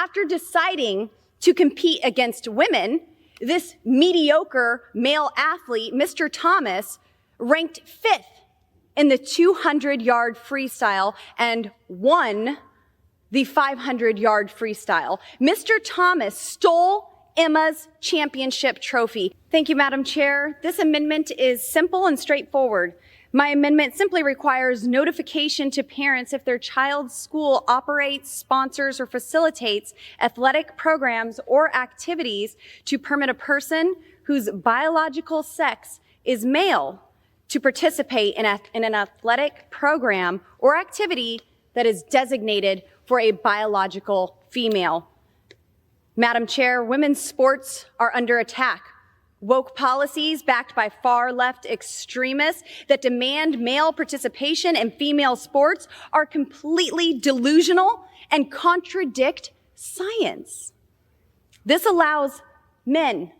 After deciding to compete against women, this mediocre male athlete, Mr. Thomas, ranked 5th in the 200-yard freestyle and won the 500-yard freestyle. Mr. Thomas stole Emma's championship trophy. Thank you, Madam Chair. This amendment is simple and straightforward. My amendment simply requires notification to parents if their child's school operates, sponsors, or facilitates athletic programs or activities to permit a person whose biological sex is male to participate in an athletic program or activity that is designated for a biological female. Madam Chair, women's sports are under attack. Woke policies backed by far-left extremists that demand male participation in female sports are completely delusional and contradict science. This allows men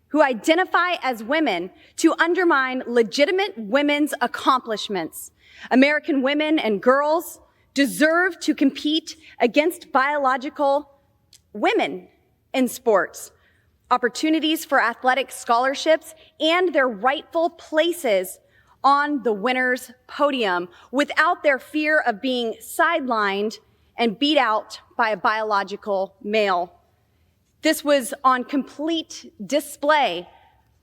who identify as women to undermine legitimate women's accomplishments. American women and girls deserve to compete against biological women in sports, opportunities for athletic scholarships, and their rightful places on the winner's podium without their fear of being sidelined and beat out by a biological male. This was on complete display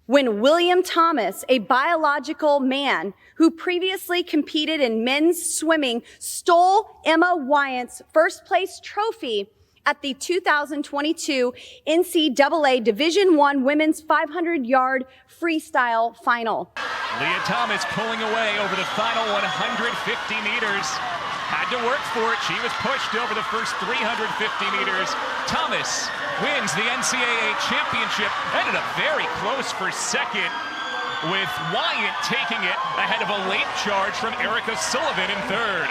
when William Thomas, a biological man who previously competed in men's swimming, stole Emma Wyant's first place trophy at the 2022 NCAA Division I Women's 500-yard freestyle final. Leah Thomas pulling away over the final 150 meters. Had to work for it. She was pushed over the first 350 meters. Thomas wins the NCAA championship. Ended up very close for second, with Wyant taking it ahead of a late charge from Erica Sullivan in third.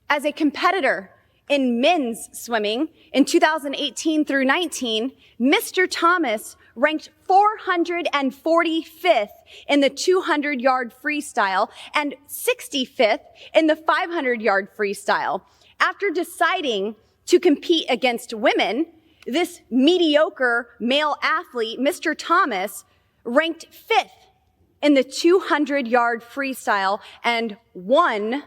As a competitor in men's swimming in 2018 through 19, Mr. Thomas ranked 445th in the 200-yard freestyle and 65th in the 500-yard freestyle. After deciding to compete against women, this mediocre male athlete, Mr. Thomas, ranked 5th in the 200-yard freestyle and won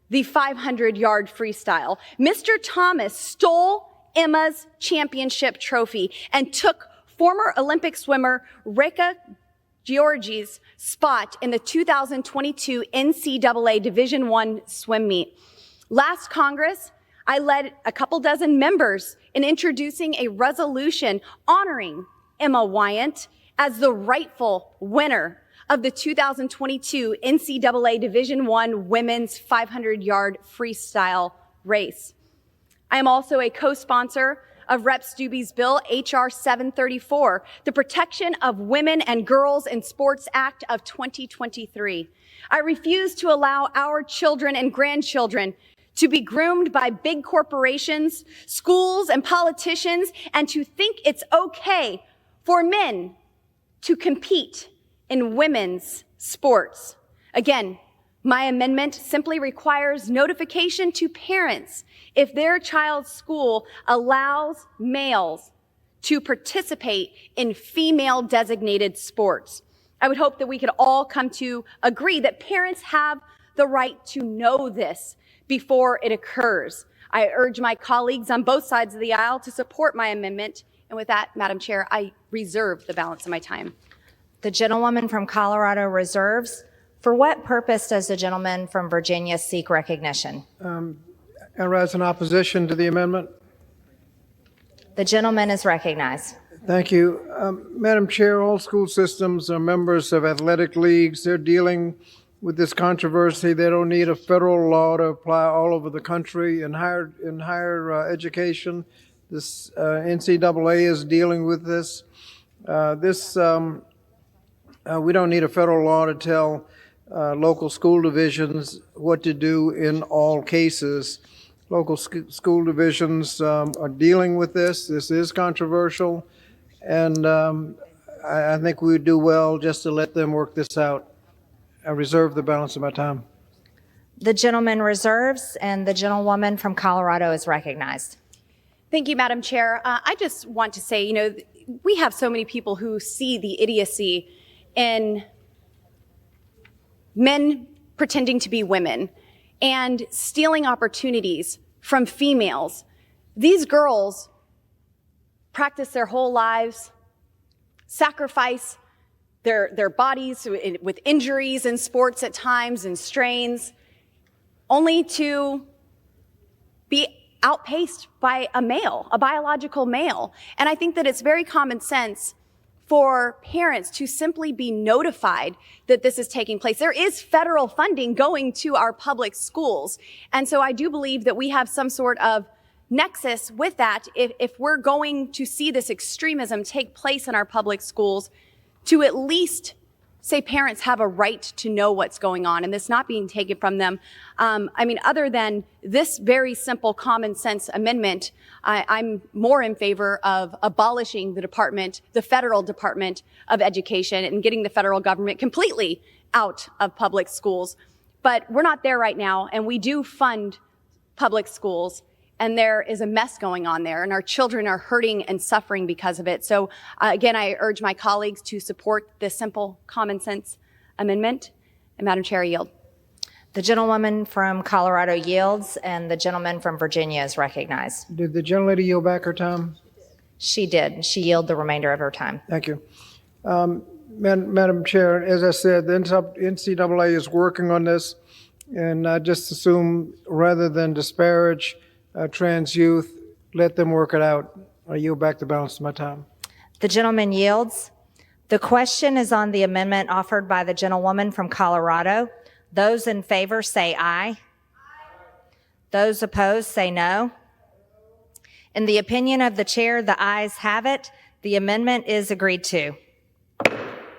the 500-yard freestyle. Mr. Thomas stole Emma's championship trophy and took former Olympic swimmer Reka Georgie's spot in the 2022 NCAA Division I swim meet. Last Congress, I led a couple dozen members in introducing a resolution honoring Emma Wyant as the rightful winner of the 2022 NCAA Division I Women's 500-yard freestyle race. I am also a co-sponsor of Rep. Stubbe's bill, H.R. 734, the Protection of Women and Girls in Sports Act of 2023. I refuse to allow our children and grandchildren to be groomed by big corporations, schools, and politicians, and to think it's okay for men to compete in women's sports. Again, my amendment simply requires notification to parents if their child's school allows males to participate in female-designated sports. I would hope that we could all come to agree that parents have the right to know this before it occurs. I urge my colleagues on both sides of the aisle to support my amendment. And with that, Madam Chair, I reserve the balance of my time. The gentlewoman from Colorado reserves. For what purpose does the gentleman from Virginia seek recognition? I rise in opposition to the amendment. The gentleman is recognized. Thank you. Madam Chair, all school systems are members of athletic leagues. They're dealing with this controversy. They don't need a federal law to apply all over the country. In higher education, this NCAA is dealing with this. We don't need a federal law to tell local school divisions what to do in all cases. Local school divisions are dealing with this. This is controversial, and I think we would do well just to let them work this out. I reserve the balance of my time. The gentleman reserves, and the gentlewoman from Colorado is recognized. Thank you, Madam Chair. I just want to say, we have so many people who see the idiocy in men pretending to be women and stealing opportunities from females. These girls practice their whole lives, sacrifice their bodies with injuries in sports at times and strains, only to be outpaced by a male, a biological male. And I think that it's very common sense for parents to simply be notified that this is taking place. There is federal funding going to our public schools. And so I do believe that we have some sort of nexus with that if we're going to see this extremism take place in our public schools, to at least say parents have a right to know what's going on and this not being taken from them. Other than this very simple common sense amendment, I'm more in favor of abolishing the federal Department of Education and getting the federal government completely out of public schools. But we're not there right now, and we do fund public schools. And there is a mess going on there, and our children are hurting and suffering because of it. So again, I urge my colleagues to support this simple common sense amendment. And Madam Chair, I yield. The gentlewoman from Colorado yields, and the gentleman from Virginia is recognized. Did the gentlelady yield back her time? She did. She yielded the remainder of her time. Thank you. Madam Chair, as I said, the NCAA is working on this, and I just assume rather than disparage trans youth, let them work it out. I yield back the balance of my time. The gentleman yields. The question is on the amendment offered by the gentlewoman from Colorado. Those in favor say aye. Aye. Those opposed say no. In the opinion of the chair, the ayes have it. The amendment is agreed to.